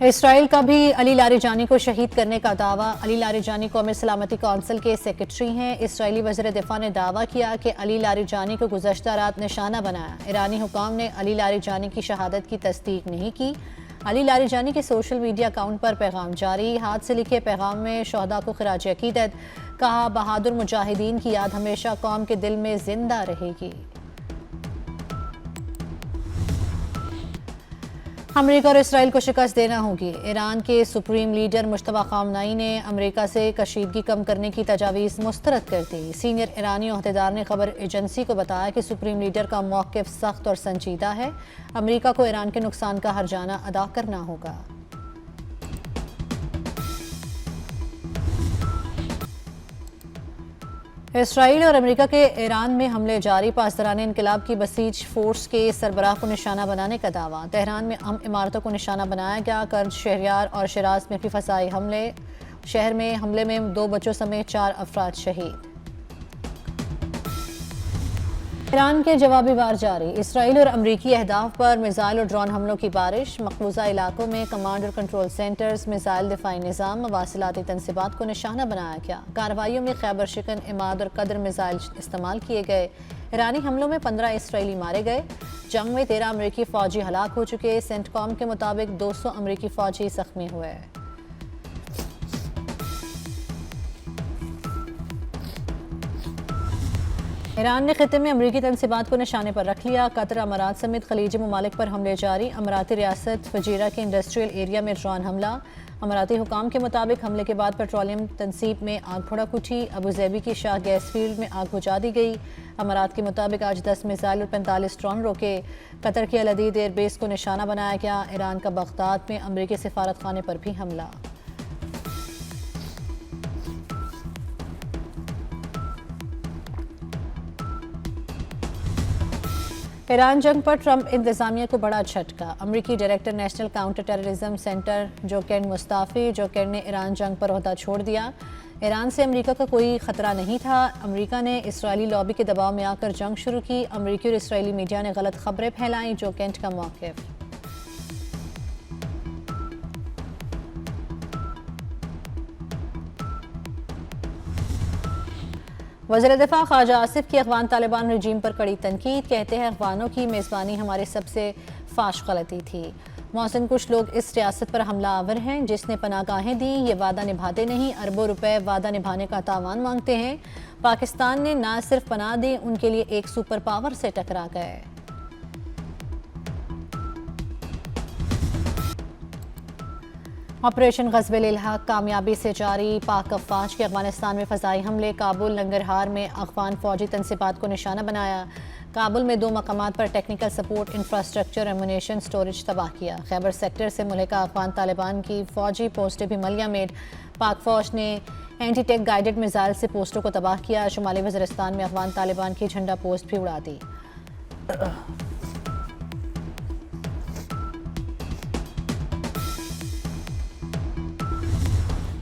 اسرائیل کا بھی علی لاریجانی کو شہید کرنے کا دعویٰ۔ علی لاریجانی قومی سلامتی کونسل کے سیکرٹری ہیں۔ اسرائیلی وزیر دفاع نے دعویٰ کیا کہ علی لاریجانی کو گزشتہ رات نشانہ بنایا۔ ایرانی حکام نے علی لاریجانی کی شہادت کی تصدیق نہیں کی۔ علی لاریجانی کے سوشل میڈیا اکاؤنٹ پر پیغام جاری۔ ہاتھ سے لکھے پیغام میں شہداء کو خراج عقیدت، کہا بہادر مجاہدین کی یاد ہمیشہ قوم کے دل میں زندہ رہے گی۔ امریکہ اور اسرائیل کو شکست دینا ہوگی۔ ایران کے سپریم لیڈر مجتبیٰ خامنہئی نے امریکہ سے کشیدگی کم کرنے کی تجاویز مسترد کر دی۔ سینئر ایرانی عہدیدار نے خبر ایجنسی کو بتایا کہ سپریم لیڈر کا موقف سخت اور سنجیدہ ہے۔ امریکہ کو ایران کے نقصان کا ہرجانہ ادا کرنا ہوگا۔ اسرائیل اور امریکہ کے ایران میں حملے جاری، پاسداران انقلاب کی بسیج فورس کے سربراہ کو نشانہ بنانے کا دعویٰ۔ تہران میں اہم عمارتوں کو نشانہ بنایا گیا۔ کرج، شہریار اور شیراز میں بھی فضائی حملے۔ شہر میں حملے میں 2 بچوں سمیت 4 افراد شہید۔ ایران کے جوابی وار جاری، اسرائیل اور امریکی اہداف پر میزائل اور ڈرون حملوں کی بارش۔ مقبوضہ علاقوں میں کمانڈ اور کنٹرول سینٹرز، میزائل دفاعی نظام، مواصلاتی تنصیبات کو نشانہ بنایا گیا۔ کارروائیوں میں خیبر شکن، عماد اور قدر میزائل استعمال کیے گئے۔ ایرانی حملوں میں 15 اسرائیلی مارے گئے۔ جنگ میں 13 امریکی فوجی ہلاک ہو چکے۔ سینٹ کام کے مطابق 200 امریکی فوجی زخمی ہوئے۔ ایران نے خطے میں امریکی تنصیبات کو نشانے پر رکھ لیا۔ قطر، امارات سمیت خلیجی ممالک پر حملے جاری۔ اماراتی ریاست فجیرہ کے انڈسٹریل ایریا میں ڈرون حملہ۔ اماراتی حکام کے مطابق حملے کے بعد پیٹرولیم تنصیب میں آگ بھڑک اٹھی۔ ابوظہبی کی شاہ گیس فیلڈ میں آگ بجھا دی گئی۔ امارات کے مطابق آج 10 میزائل اور 45 ڈرون روکے۔ قطر کی العدید ایئر بیس کو نشانہ بنایا گیا۔ ایران کا بغداد میں امریکی سفارت خانے پر بھی حملہ۔ ایران جنگ پر ٹرمپ انتظامیہ کو بڑا جھٹکا۔ امریکی director national counter terrorism centre Joe Kent مصطفی جوکین نے ایران جنگ پر عہدہ چھوڑ دیا۔ ایران سے امریکہ کا کوئی خطرہ نہیں تھا۔ امریکہ نے اسرائیلی لابی کے دباؤ میں آ کر جنگ شروع کی۔ امریکی اور اسرائیلی میڈیا نے غلط خبریں پھیلائیں۔ جوکین کا موقف۔ وزیر دفاع خواجہ آصف کی افغان طالبان رجیم پر کڑی تنقید، کہتے ہیں افغانوں کی میزبانی ہماری سب سے فاش غلطی تھی۔ محسن کچھ لوگ اس ریاست پر حملہ آور ہیں جس نے پناہ گاہیں دیں، یہ وعدہ نبھاتے نہیں، اربوں روپے وعدہ نبھانے کا تاوان مانگتے ہیں۔ پاکستان نے نہ صرف پناہ دی، ان کے لیے ایک سپر پاور سے ٹکرا گئے۔ آپریشن غزب الحق کامیابی سے جاری، پاک افواج کے افغانستان میں فضائی حملے۔ کابل ننگرہار میں افغان فوجی تنصیبات کو نشانہ بنایا۔ کابل میں 2 مقامات پر technical support infrastructure ammunition storage تباہ کیا۔ خیبر سیکٹر سے ملحقہ افغان طالبان کی فوجی پوسٹیں بھی ملیہ میٹ۔ پاک فوج نے اینٹی ٹیک گائیڈڈ میزائل سے پوسٹوں کو تباہ کیا۔ شمالی وزیرستان میں افغان طالبان کی جھنڈا پوسٹ بھی اڑا دی۔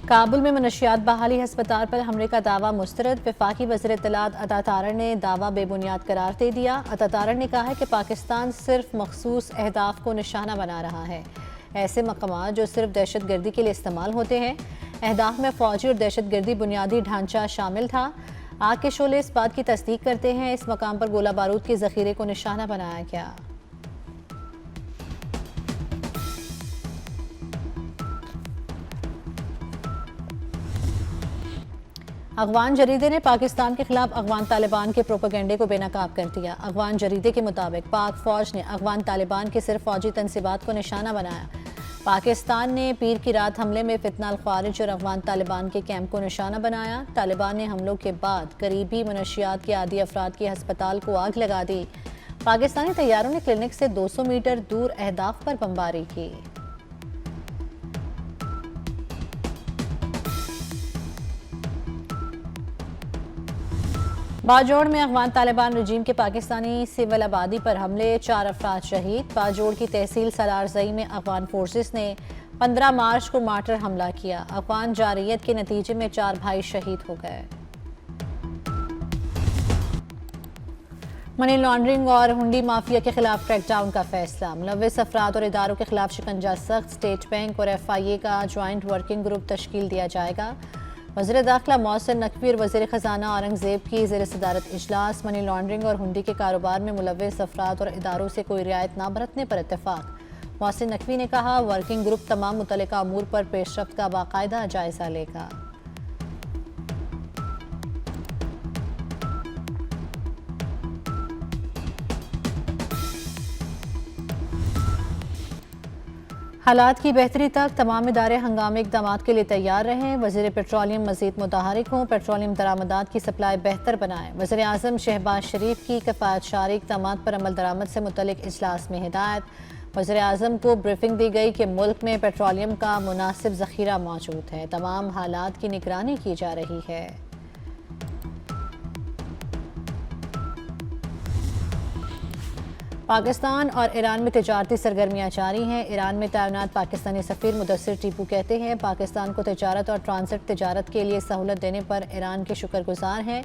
کابل میں منشیات بحالی ہسپتال پر حملے کا دعویٰ مسترد۔ وفاقی وزیر اطلاعات عطا تارڑ نے دعویٰ بے بنیاد قرار دے دیا۔ عطا تارڑ نے کہا ہے کہ پاکستان صرف مخصوص اہداف کو نشانہ بنا رہا ہے، ایسے مقامات جو صرف دہشت گردی کے لیے استعمال ہوتے ہیں۔ اہداف میں فوجی اور دہشت گردی بنیادی ڈھانچہ شامل تھا۔ آگ کے شعلے اس بات کی تصدیق کرتے ہیں، اس مقام پر گولہ بارود کے ذخیرے کو نشانہ بنایا گیا۔ افغان جریدے نے پاکستان کے خلاف افغان طالبان کے پروپیگنڈے کو بے نقاب کر دیا۔ افغان جریدے کے مطابق پاک فوج نے افغان طالبان کے صرف فوجی تنصیبات کو نشانہ بنایا۔ پاکستان نے پیر کی رات حملے میں فتنہ الخوارج اور افغان طالبان کے کیمپ کو نشانہ بنایا۔ طالبان نے حملوں کے بعد قریبی منشیات کے عادی افراد کے ہسپتال کو آگ لگا دی۔ پاکستانی طیاروں نے کلینک سے 200 میٹر دور اہداف پر بمباری کی۔ باجوڑ میں افغان طالبان رجیم کے پاکستانی سول آبادی پر حملے، 4 افراد شہید۔ باجوڑ کی تحصیل سالارزئی میں افغان فورسز نے 15 مارچ کو مارٹر حملہ کیا۔ افغان جارحیت کے نتیجے میں 4 بھائی شہید ہو گئے۔ منی لانڈرنگ اور ہنڈی مافیا کے خلاف کریک ڈاؤن کا فیصلہ، ملوث افراد اور اداروں کے خلاف شکنجہ سخت، اسٹیٹ بینک اور FIA کا جوائنٹ ورکنگ گروپ تشکیل دیا جائے گا۔ وزیر داخلہ محسن نقوی اور وزیر خزانہ اورنگزیب کی زیر صدارت اجلاس، منی لانڈرنگ اور ہنڈی کے کاروبار میں ملوث افراد اور اداروں سے کوئی رعایت نہ برتنے پر اتفاق۔ محسن نقوی نے کہا ورکنگ گروپ تمام متعلقہ امور پر پیش رفت کا باقاعدہ جائزہ لے گا۔ حالات کی بہتری تک تمام ادارے ہنگامی اقدامات کے لیے تیار رہیں، وزیر پیٹرولیم مزید متحرک ہوں، پیٹرولیم درآمدات کی سپلائی بہتر بنائیں۔ وزیر اعظم شہباز شریف کی کفایت شعاری اقدامات پر عمل درآمد سے متعلق اجلاس میں ہدایت۔ وزیر اعظم کو بریفنگ دی گئی کہ ملک میں پیٹرولیم کا مناسب ذخیرہ موجود ہے، تمام حالات کی نگرانی کی جا رہی ہے۔ پاکستان اور ایران میں تجارتی سرگرمیاں جاری ہیں۔ ایران میں تعینات پاکستانی سفیر مدثر ٹیپو کہتے ہیں پاکستان کو تجارت اور ٹرانزٹ تجارت کے لیے سہولت دینے پر ایران کے شکر گزار ہیں۔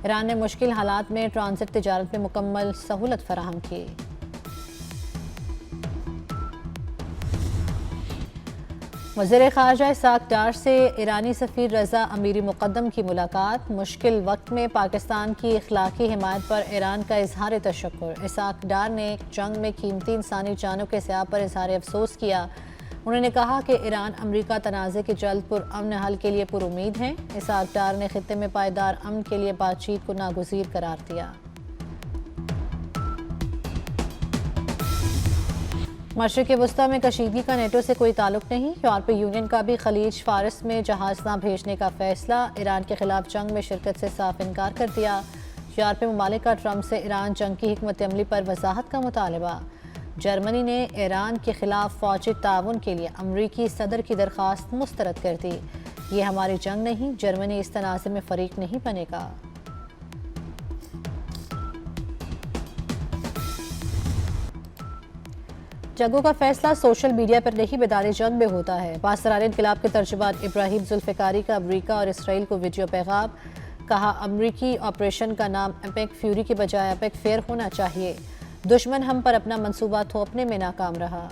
ایران نے مشکل حالات میں ٹرانزٹ تجارت میں مکمل سہولت فراہم کی۔ وزیر خارجہ اسحاق ڈار سے ایرانی سفیر رضا امیری مقدم کی ملاقات، مشکل وقت میں پاکستان کی اخلاقی حمایت پر ایران کا اظہار تشکر۔ اسحاق ڈار نے جنگ میں قیمتی انسانی جانوں کے ضیاع پر اظہار افسوس کیا۔ انہوں نے کہا کہ ایران امریکہ تنازع کے جلد پرامن حل کے لیے پرامید ہیں۔ اسحاق ڈار نے خطے میں پائیدار امن کے لیے بات چیت کو ناگزیر قرار دیا۔ مشرق وسطی میں کشیدگی کا نیٹو سے کوئی تعلق نہیں، یورپی یونین کا بھی خلیج فارس میں جہاز نہ بھیجنے کا فیصلہ، ایران کے خلاف جنگ میں شرکت سے صاف انکار کر دیا۔ یورپی ممالک کا ٹرمپ سے ایران جنگ کی حکمت عملی پر وضاحت کا مطالبہ۔ جرمنی نے ایران کے خلاف فوجی تعاون کے لیے امریکی صدر کی درخواست مسترد کر دی۔ یہ ہماری جنگ نہیں، جرمنی اس تنازع میں فریق نہیں بنے گا۔ جنگوں کا فیصلہ سوشل میڈیا پر نہیں بیداری جنگ میں ہوتا ہے۔ پاسداران انقلاب کے ترجمان ابراہیم ذوالفقاری کا امریکہ اور اسرائیل کو ویڈیو پیغام، کہا امریکی آپریشن کا نام ایپک فیوری کے بجائے ایپک فیئر ہونا چاہیے، دشمن ہم پر اپنا منصوبہ تھوپنے میں ناکام رہا۔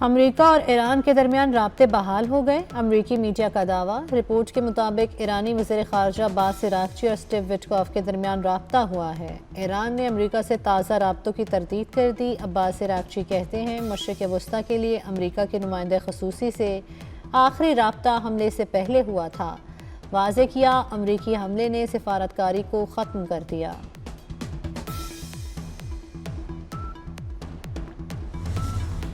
امریکہ اور ایران کے درمیان رابطے بحال ہو گئے، امریکی میڈیا کا دعویٰ۔ رپورٹ کے مطابق ایرانی وزیر خارجہ عباس عراقچی اور اسٹیو وٹکوف کے درمیان رابطہ ہوا ہے۔ ایران نے امریکہ سے تازہ رابطوں کی تردید کر دی۔ عباس عراقچی کہتے ہیں مشرق وسطی کے لیے امریکہ کے نمائندہ خصوصی سے آخری رابطہ حملے سے پہلے ہوا تھا۔ واضح کیا امریکی حملے نے سفارتکاری کو ختم کر دیا۔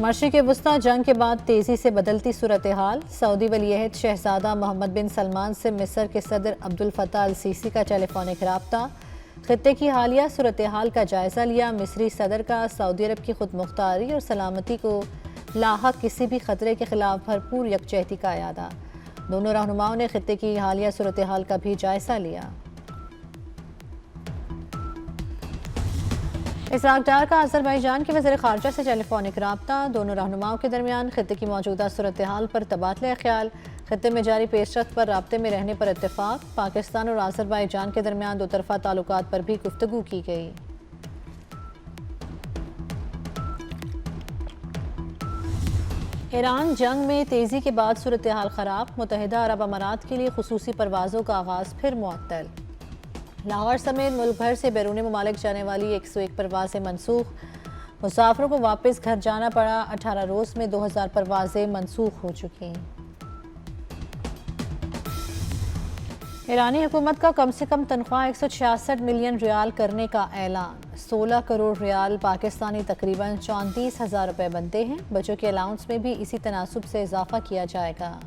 مشرق وسطی جنگ کے بعد تیزی سے بدلتی صورتحال، سعودی ولی عہد شہزادہ محمد بن سلمان سے مصر کے صدر عبد الفتاح السیسی کا ٹیلی فونک رابطہ، خطے کی حالیہ صورتحال کا جائزہ لیا۔ مصری صدر کا سعودی عرب کی خود مختاری اور سلامتی کو لاحق کسی بھی خطرے کے خلاف بھرپور یکجہتی کا اعادہ۔ دونوں رہنماؤں نے خطے کی حالیہ صورتحال کا بھی جائزہ لیا۔ اسحاق ڈار کا آذربائیجان کے وزیر خارجہ سے ٹیلی فونک رابطہ، دونوں رہنماؤں کے درمیان خطے کی موجودہ صورتحال پر تبادلہ خیال، خطے میں جاری پیش رفت پر رابطے میں رہنے پر اتفاق۔ پاکستان اور آذربائیجان کے درمیان دو طرفہ تعلقات پر بھی گفتگو کی گئی۔ ایران جنگ میں تیزی کے بعد صورتحال خراب، متحدہ عرب امارات کے لیے خصوصی پروازوں کا آغاز پھر معطل۔ لاہور سمیت ملک بھر سے بیرون ممالک جانے والی 101 پروازیں منسوخ، مسافروں کو واپس گھر جانا پڑا۔ 18 روز میں 2000 پروازیں منسوخ ہو چکی۔ ایرانی حکومت کا کم سے کم تنخواہ 166 ملین ریال کرنے کا اعلان، 16 کروڑ ریال پاکستانی تقریباً 34,000 روپے بنتے ہیں۔ بچوں کے الاؤنس میں بھی اسی تناسب سے اضافہ کیا جائے گا۔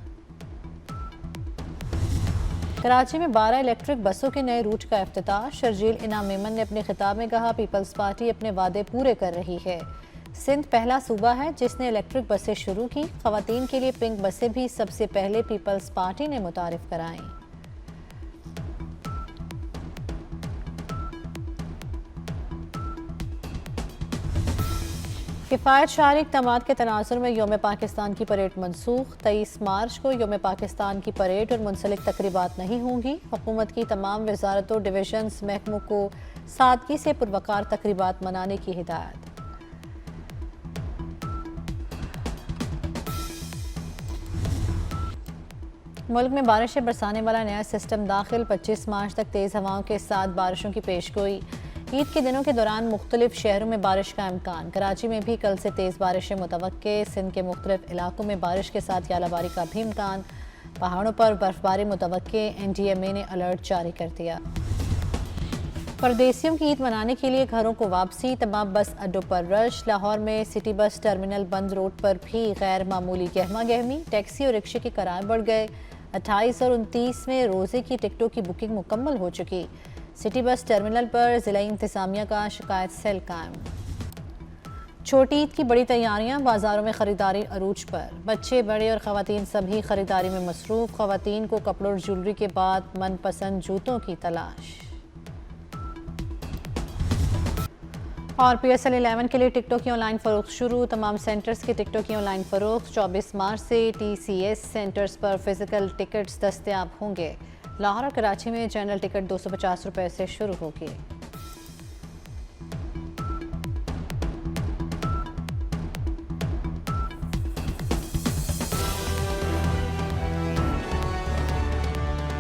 کراچی میں 12 الیکٹرک بسوں کے نئے روٹ کا افتتاح، شرجیل انعام میمن نے اپنے خطاب میں کہا پیپلز پارٹی اپنے وعدے پورے کر رہی ہے۔ سندھ پہلا صوبہ ہے جس نے الیکٹرک بسیں شروع کی، خواتین کے لیے پنک بسیں بھی سب سے پہلے پیپلز پارٹی نے متعارف کرائیں۔ کفایت شعری اقدامات کے تناظر میں یوم پاکستان کی پریڈ منسوخ 23 مارچ کو یوم پاکستان کی پریڈ اور منسلک تقریبات نہیں ہوں گی حکومت کی تمام وزارتوں ڈویژنز محکموں کو سادگی سے پروقار تقریبات منانے کی ہدایت ملک میں بارشیں برسانے والا نیا سسٹم داخل 25 مارچ تک تیز ہواؤں کے ساتھ بارشوں کی پیشگوئی عید کے دنوں کے دوران مختلف شہروں میں بارش کا امکان کراچی میں بھی کل سے تیز بارشیں متوقع سندھ کے مختلف علاقوں میں بارش کے ساتھ ژالہ باری کا بھی امکان پہاڑوں پر برف باری متوقع NDMA نے الرٹ جاری کر دیا پردیسیوں کی عید منانے کے لیے گھروں کو واپسی تمام بس اڈوں پر رش لاہور میں سٹی بس ٹرمینل بند روڈ پر بھی غیر معمولی گہما گہمی ٹیکسی اور رکشے کے کرائے بڑھ گئے 28 اور 29 میں روزے کی ٹکٹوں کی بکنگ مکمل ہو چکی سٹی بس ٹرمینل پر ضلعی انتظامیہ کا شکایت سیل قائم چھوٹی عید کی بڑی تیاریاں بازاروں میں خریداری عروج پر بچے بڑے اور خواتین سبھی خریداری میں مصروف خواتین کو کپڑوں اور جولری کے بعد من پسند جوتوں کی تلاش اور PSL 11 کے لیے ٹکٹوں کی آن لائن فروخت شروع تمام سینٹرز کی ٹکٹوں کی آن لائن فروخت 24 مارچ سے TCS سینٹرز پر فزیکل ٹکٹس دستیاب ہوں گے لاہور اور کراچی میں جنرل ٹکٹ 250 روپے سے شروع ہوگی